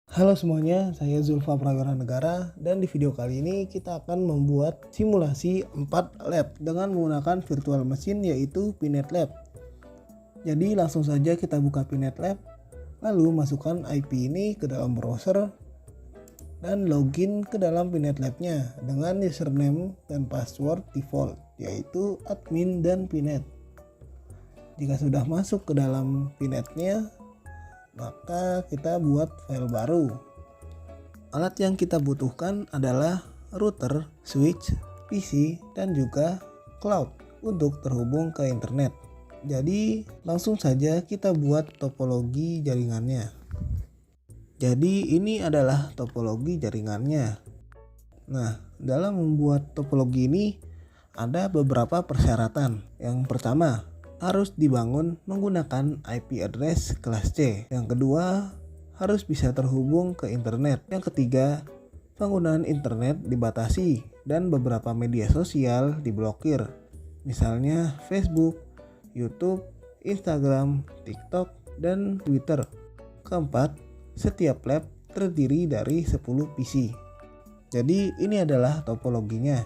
Halo semuanya, saya Zulfa Prawira Negara dan di video kali ini kita akan membuat simulasi 4 lab dengan menggunakan virtual machine yaitu Pinet Lab. Jadi langsung saja kita buka Pinet Lab, lalu masukkan IP ini ke dalam browser dan login ke dalam Pinet Lab-nya dengan username dan password default yaitu admin dan Pinet. Jika sudah masuk ke dalam Pinetnya, maka kita buat file baru. Alat yang kita butuhkan adalah router, switch, PC, dan juga cloud untuk terhubung ke internet. Jadi langsung saja kita buat topologi jaringannya. Jadi ini adalah topologi jaringannya. Nah, dalam membuat topologi ini ada beberapa persyaratan. Yang pertama, harus dibangun menggunakan IP address kelas C. Yang kedua, harus bisa terhubung ke internet. Yang ketiga, penggunaan internet dibatasi dan beberapa media sosial diblokir. Misalnya Facebook, YouTube, Instagram, TikTok, dan Twitter. Keempat, setiap lab terdiri dari 10 PC. Jadi ini adalah topologinya.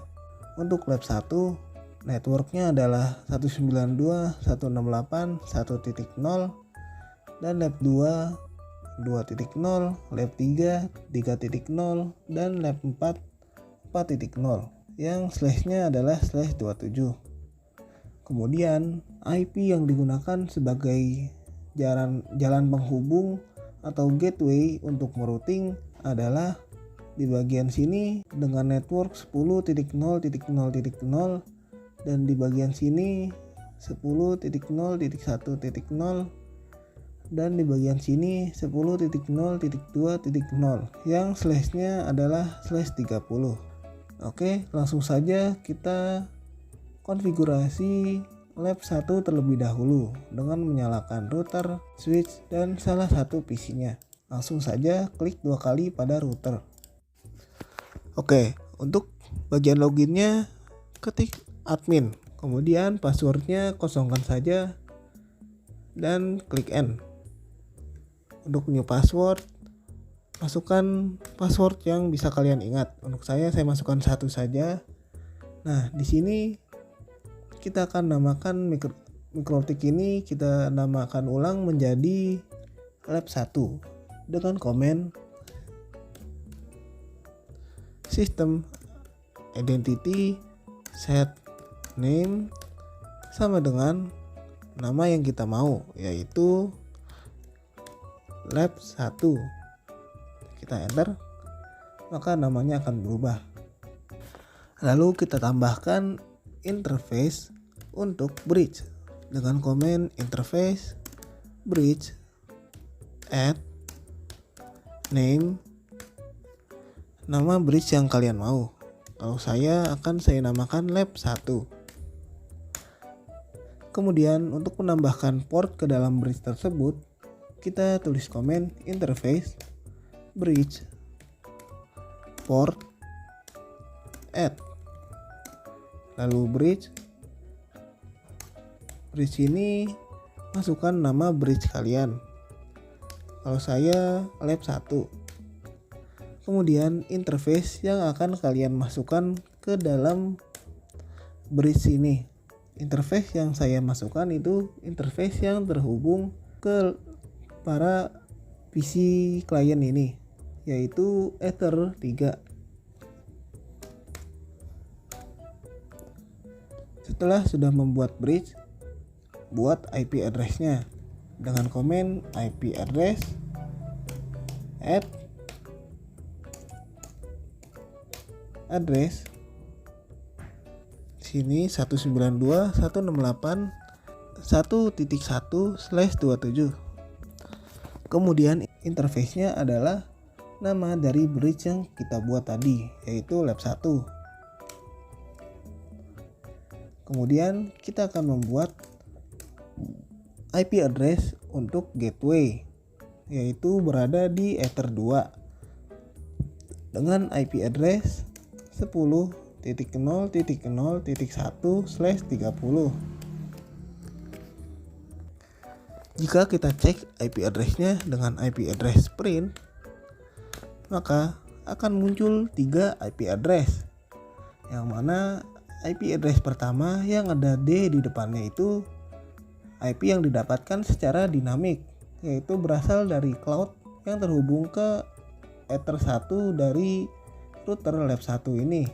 Untuk lab 1, networknya adalah 192.168.1.0 dan lab 2 2.0, lab 3 3.0 dan lab 4 4.0 yang slashnya adalah /27. Kemudian IP yang digunakan sebagai jalan penghubung atau gateway untuk merouting adalah di bagian sini dengan network 10.0.0.0 dan di bagian sini 10.0.1.0 dan di bagian sini 10.0.2.0 yang slashnya adalah /30. Oke, langsung saja kita konfigurasi lab 1 terlebih dahulu dengan menyalakan router, switch, dan salah satu PC-nya. Langsung saja klik 2 kali pada router. Oke, untuk bagian loginnya ketik admin, kemudian passwordnya kosongkan saja dan klik N. Untuk new password, masukkan password yang bisa kalian ingat. Untuk saya masukkan 1 saja. Nah, di sini kita akan namakan mikrotik ini, kita namakan ulang menjadi lab 1 dengan komen system identity set name sama dengan nama yang kita mau, yaitu lab 1. Kita enter, maka namanya akan berubah. Lalu kita tambahkan interface untuk bridge dengan komen interface bridge add name, nama bridge yang kalian mau. Kalau saya namakan lab 1. Kemudian untuk menambahkan port ke dalam bridge tersebut, kita tulis komen interface bridge port add, lalu bridge ini masukkan nama bridge kalian. Kalau saya lab 1. Kemudian interface yang akan kalian masukkan ke dalam bridge ini. Interface yang saya masukkan itu interface yang terhubung ke para PC klien ini, yaitu Ether 3. Setelah sudah membuat bridge, buat IP address-nya dengan komen IP address add address sini 192.168.1.1/27. Kemudian interface-nya adalah nama dari bridge yang kita buat tadi, yaitu lab 1. Kemudian kita akan membuat IP address untuk gateway, yaitu berada di Ether 2 dengan IP address 10.0.0.1/30. Jika kita cek IP address-nya dengan IP address print, maka akan muncul 3 IP address. Yang mana IP address pertama yang ada D di depannya itu IP yang didapatkan secara dinamik, yaitu berasal dari cloud yang terhubung ke Ether 1 dari router lab 1 ini.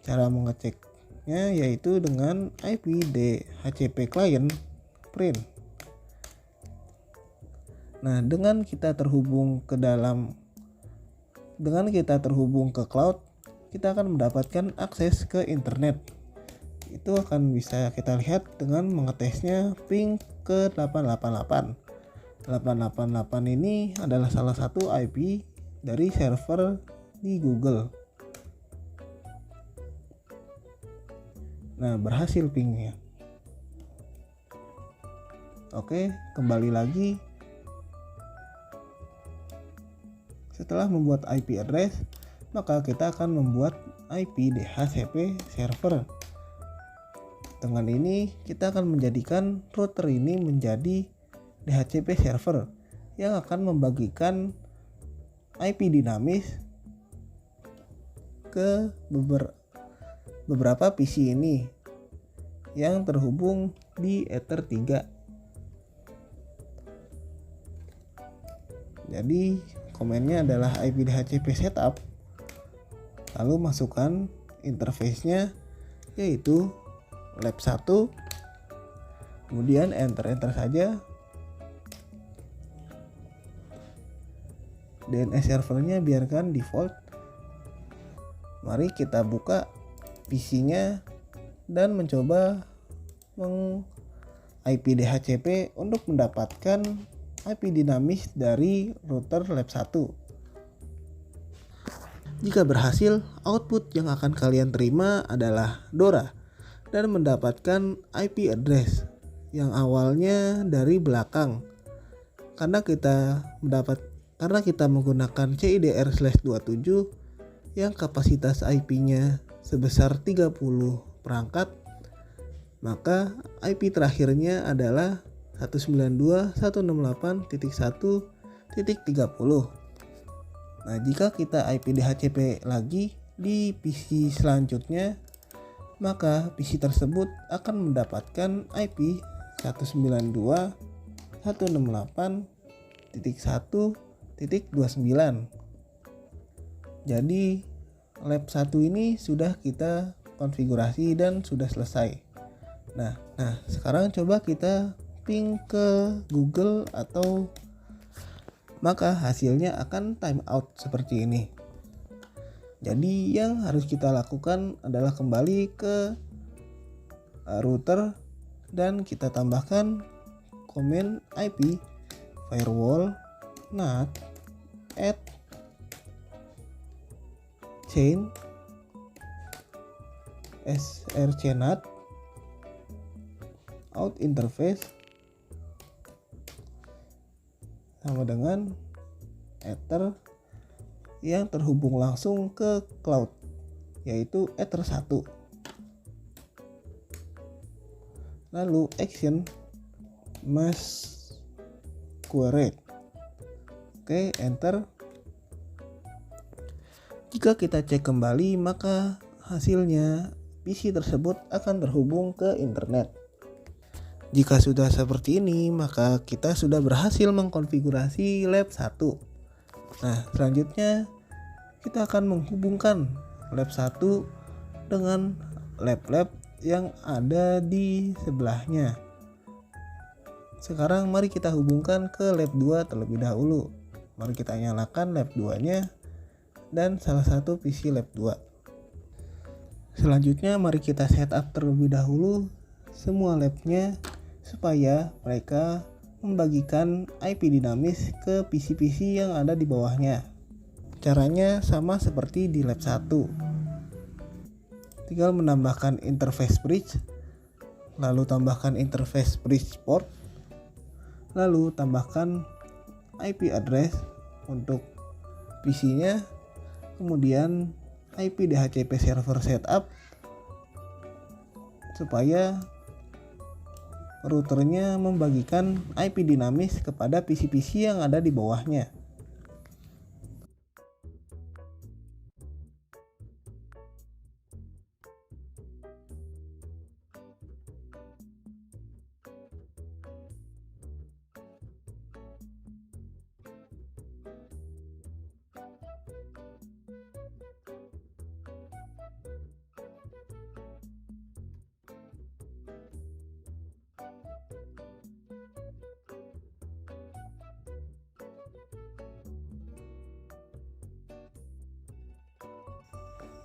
Cara mengeceknya yaitu dengan IP DHCP client print. Nah, dengan kita terhubung ke cloud, kita akan mendapatkan akses ke internet. Itu akan bisa kita lihat dengan mengetesnya ping ke 888. 888 ini adalah salah satu IP dari server di Google. Nah, berhasil pingnya. Oke, kembali lagi. Setelah membuat IP address, maka kita akan membuat IP DHCP server. Dengan ini, kita akan menjadikan router ini menjadi DHCP server yang akan membagikan IP dinamis ke beberapa PC ini yang terhubung di Ether 3. Jadi komennya adalah IP DHCP setup, lalu masukkan interface-nya yaitu lab 1, kemudian enter saja. DNS servernya biarkan default. Mari kita buka PC-nya dan mencoba IP DHCP untuk mendapatkan IP dinamis dari router lab 1. Jika berhasil, output yang akan kalian terima adalah DORA dan mendapatkan IP address yang awalnya dari belakang. Karena kita menggunakan CIDR/27 yang kapasitas IP-nya sebesar 30 perangkat, maka IP terakhirnya adalah 192.168.1.30. Nah, jika kita IP DHCP lagi di PC selanjutnya, maka PC tersebut akan mendapatkan IP 192.168.1.29. Jadi lab 1 ini sudah kita konfigurasi dan sudah selesai. Nah, sekarang coba kita ping ke Google maka hasilnya akan timeout seperti ini. Jadi yang harus kita lakukan adalah kembali ke router dan kita tambahkan komen IP firewall NAT add chain srcNAT out interface sama dengan Ether yang terhubung langsung ke cloud, yaitu Ether 1. Lalu action mass query. Oke, enter. Jika kita cek kembali, maka hasilnya PC tersebut akan terhubung ke internet. Jika sudah seperti ini, maka kita sudah berhasil mengkonfigurasi lab 1. Nah, selanjutnya kita akan menghubungkan lab 1 dengan lab-lab yang ada di sebelahnya. Sekarang mari kita hubungkan ke lab 2 terlebih dahulu. Mari kita nyalakan lab 2-nya dan salah satu PC lab 2. Selanjutnya mari kita setup terlebih dahulu semua labnya supaya mereka membagikan IP dinamis ke PC-PC yang ada di bawahnya. Caranya sama seperti di lab 1. Tinggal menambahkan interface bridge, lalu tambahkan interface bridge port, lalu tambahkan IP address untuk PC-nya, kemudian IP DHCP server setup supaya routernya membagikan IP dinamis kepada PC-PC yang ada di bawahnya.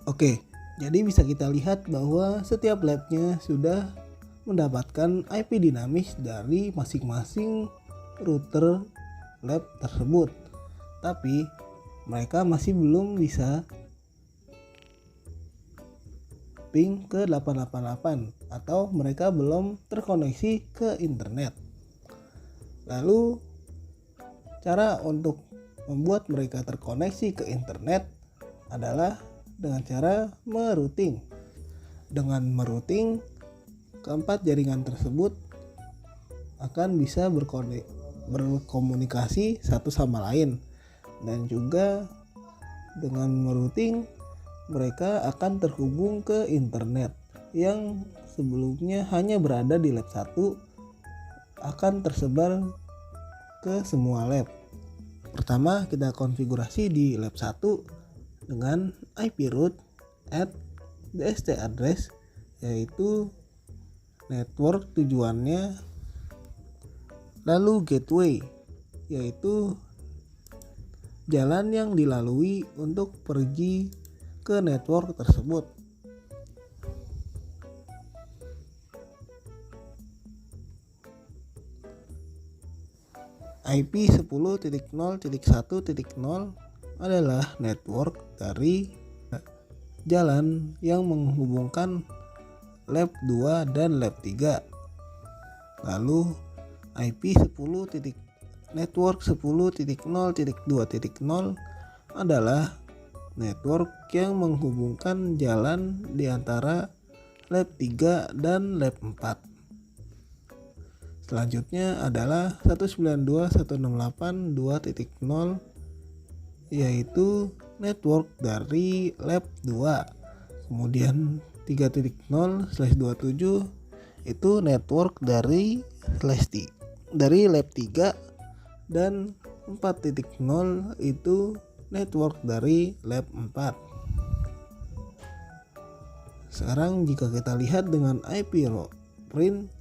Oke, jadi bisa kita lihat bahwa setiap labnya sudah mendapatkan IP dinamis dari masing-masing router lab tersebut. Tapi mereka masih belum bisa ping ke 888 atau mereka belum terkoneksi ke internet. Lalu cara untuk membuat mereka terkoneksi ke internet adalah dengan cara merouting. Dengan merouting, keempat jaringan tersebut akan bisa berkomunikasi satu sama lain, dan juga dengan merouting mereka akan terhubung ke internet yang sebelumnya hanya berada di lab 1 akan tersebar ke semua lab. Pertama, kita konfigurasi di lab 1 dengan IP root at DST address, yaitu network tujuannya, lalu gateway, yaitu jalan yang dilalui untuk pergi ke network tersebut. IP 10.0.1.0 adalah network dari jalan yang menghubungkan lab 2 dan lab 3. Lalu IP 10. Network 10.0.2.0 adalah network yang menghubungkan jalan di antara lab 3 dan lab 4. Selanjutnya adalah 192.168.2.0, yaitu network dari lab 2. Kemudian 3.0/27 itu network dari lab 3, dan 4.0 itu network dari lab 4. Sekarang jika kita lihat dengan IP print,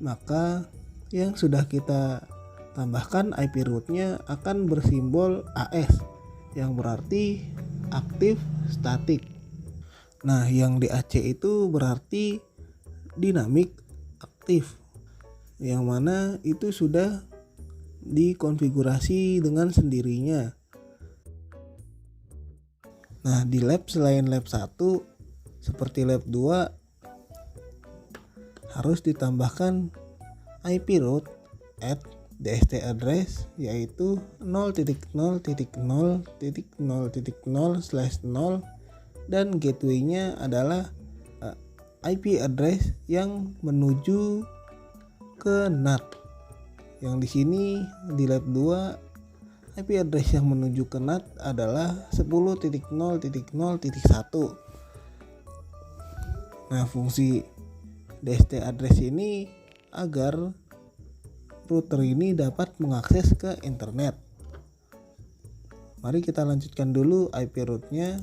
maka yang sudah kita tambahkan IP rootnya akan bersimbol AS, yang berarti aktif statik. Nah, yang DAC itu berarti dinamik aktif, yang mana itu sudah dikonfigurasi dengan sendirinya. Nah, di lab selain lab 1 seperti lab 2 harus ditambahkan IP root at DST address, yaitu 0.0.0.0/0, dan gateway-nya adalah IP address yang menuju ke NAT. Yang di sini di lab 2 IP address yang menuju ke NAT adalah 10.0.0.1. Nah, fungsi DST address ini agar router ini dapat mengakses ke internet. Mari kita lanjutkan dulu IP rootnya.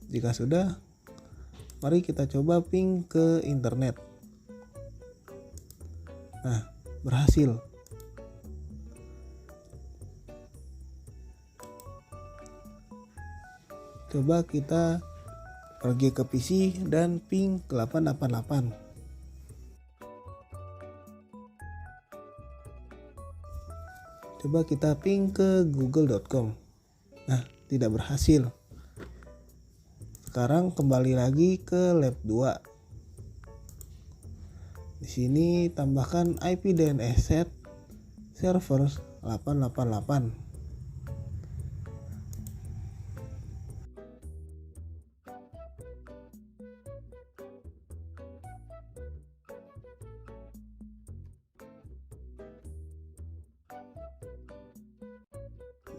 Jika sudah, mari kita coba ping ke internet. Nah, berhasil. Coba kita pergi ke PC dan ping ke 888. Coba kita ping ke google.com. Nah, tidak berhasil. Sekarang kembali lagi ke lab 2. Di sini tambahkan IP DNS set server 888.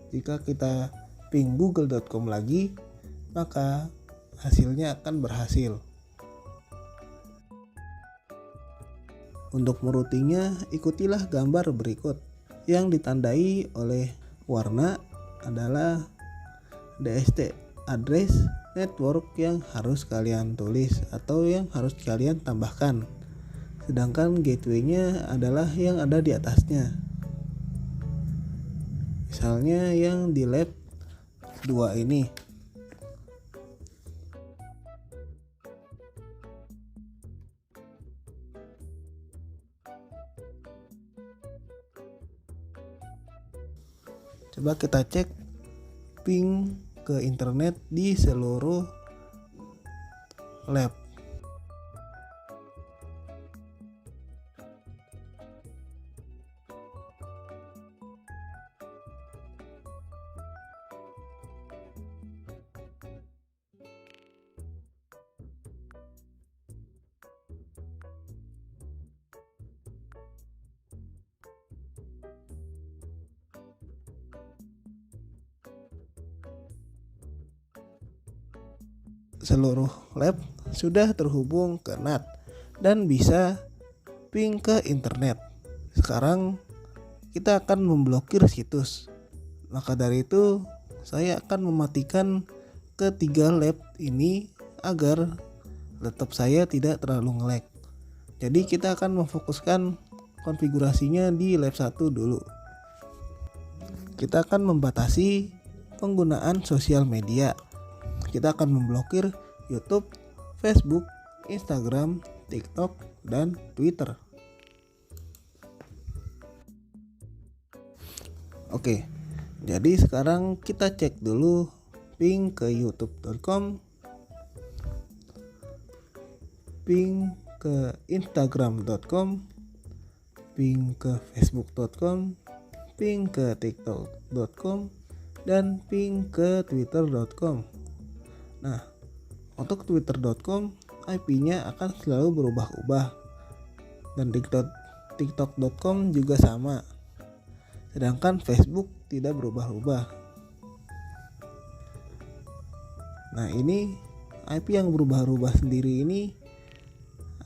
Jika kita ping google.com lagi, maka hasilnya akan berhasil. Untuk meroutingnya, ikutilah gambar berikut. Yang ditandai oleh warna adalah DST address network yang harus kalian tulis atau yang harus kalian tambahkan. Sedangkan gateway-nya adalah yang ada di atasnya. Misalnya yang di lab 2 ini. Coba kita cek ping ke internet di seluruh lab. Seluruh lab sudah terhubung ke NAT dan bisa ping ke internet. Sekarang kita akan memblokir situs. Maka dari itu saya akan mematikan ketiga lab ini agar laptop saya tidak terlalu nge-lag. Jadi kita akan memfokuskan konfigurasinya di lab 1 dulu. Kita akan membatasi penggunaan sosial media. Kita akan memblokir YouTube, Facebook, Instagram, TikTok, dan Twitter. Oke, jadi sekarang kita cek dulu ping ke youtube.com, ping ke instagram.com, ping ke facebook.com, ping ke tiktok.com, dan ping ke twitter.com. Nah, untuk twitter.com IP-nya akan selalu berubah-ubah, dan tiktok.com juga sama. Sedangkan Facebook tidak berubah-ubah. Nah, ini IP yang berubah-ubah sendiri ini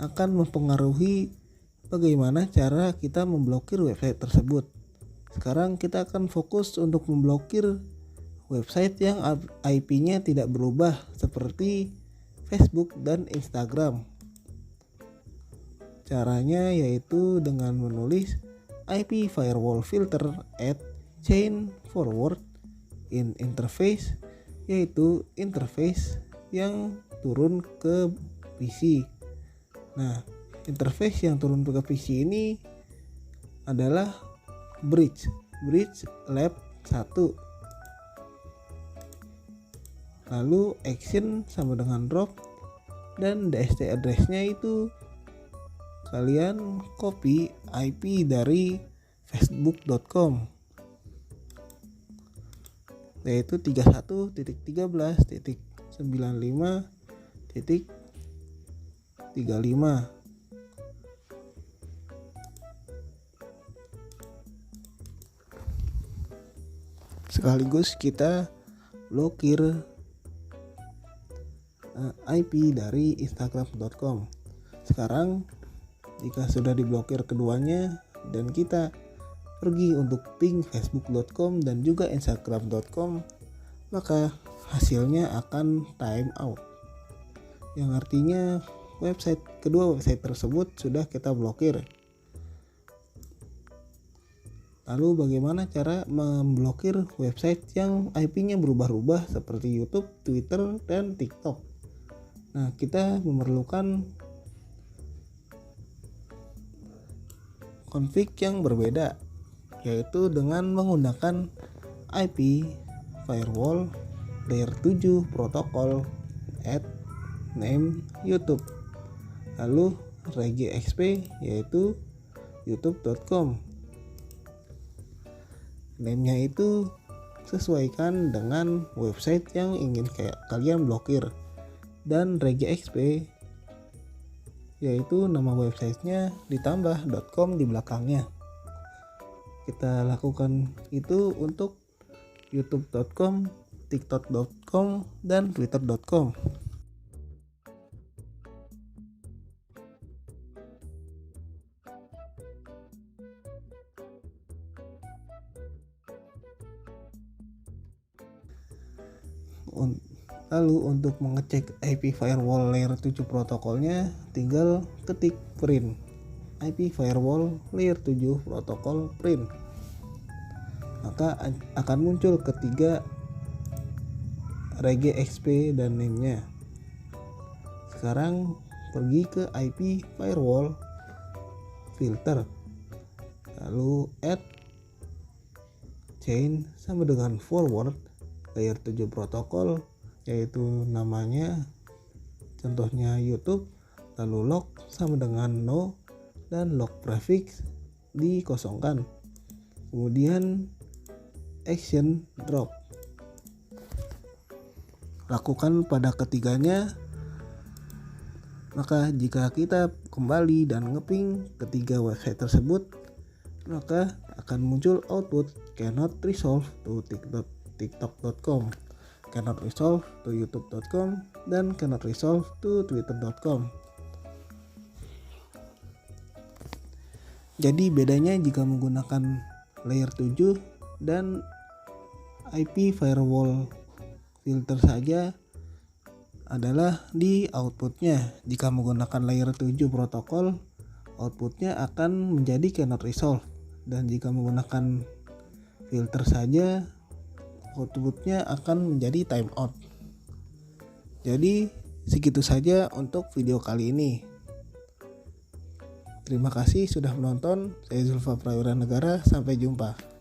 akan mempengaruhi bagaimana cara kita memblokir website tersebut. Sekarang kita akan fokus untuk memblokir website yang IP-nya tidak berubah seperti Facebook dan Instagram. Caranya yaitu dengan menulis IP firewall filter at chain forward in interface, yaitu interface yang turun ke PC. Nah, interface yang turun ke PC ini adalah bridge lab 1. Lalu action sama dengan drop, dan DST address-nya itu kalian copy IP dari facebook.com, yaitu 31.13.95.35. Sekaligus kita blokir IP dari instagram.com. Sekarang jika sudah diblokir keduanya dan kita pergi untuk ping facebook.com dan juga instagram.com, maka hasilnya akan time out, yang artinya kedua website tersebut sudah kita blokir. Lalu bagaimana cara memblokir website yang IP-nya berubah-ubah seperti YouTube, Twitter, dan TikTok? Nah, kita memerlukan config yang berbeda, yaitu dengan menggunakan IP firewall layer 7 protokol at name YouTube, lalu regexp yaitu youtube.com. Name-nya itu sesuaikan dengan website yang ingin kalian blokir, dan regexp yaitu nama websitenya ditambah .com di belakangnya. Kita lakukan itu untuk youtube.com, tiktok.com, dan twitter.com. Lalu untuk mengecek IP firewall layer 7 protokolnya, tinggal ketik print IP firewall layer 7 protokol print. maka akan muncul ketiga regexp dan name-nya. Sekarang pergi ke IP firewall filter, lalu add chain sama dengan forward layer 7 protokol, yaitu namanya contohnya YouTube, lalu log sama dengan no, dan log prefix dikosongkan, kemudian action drop. Lakukan pada ketiganya, maka jika kita kembali dan ngeping ketiga website tersebut, maka akan muncul output cannot resolve to tiktok.com, cannot resolve to youtube.com, dan cannot resolve to twitter.com. Jadi bedanya jika menggunakan layer 7 dan IP firewall filter saja adalah di outputnya. Jika menggunakan layer 7 protokol, outputnya akan menjadi cannot resolve, dan jika menggunakan filter saja, outputnya akan menjadi timeout. Jadi segitu saja untuk video kali ini. Terima kasih sudah menonton. Saya Zulfa Prawira Negara. Sampai jumpa.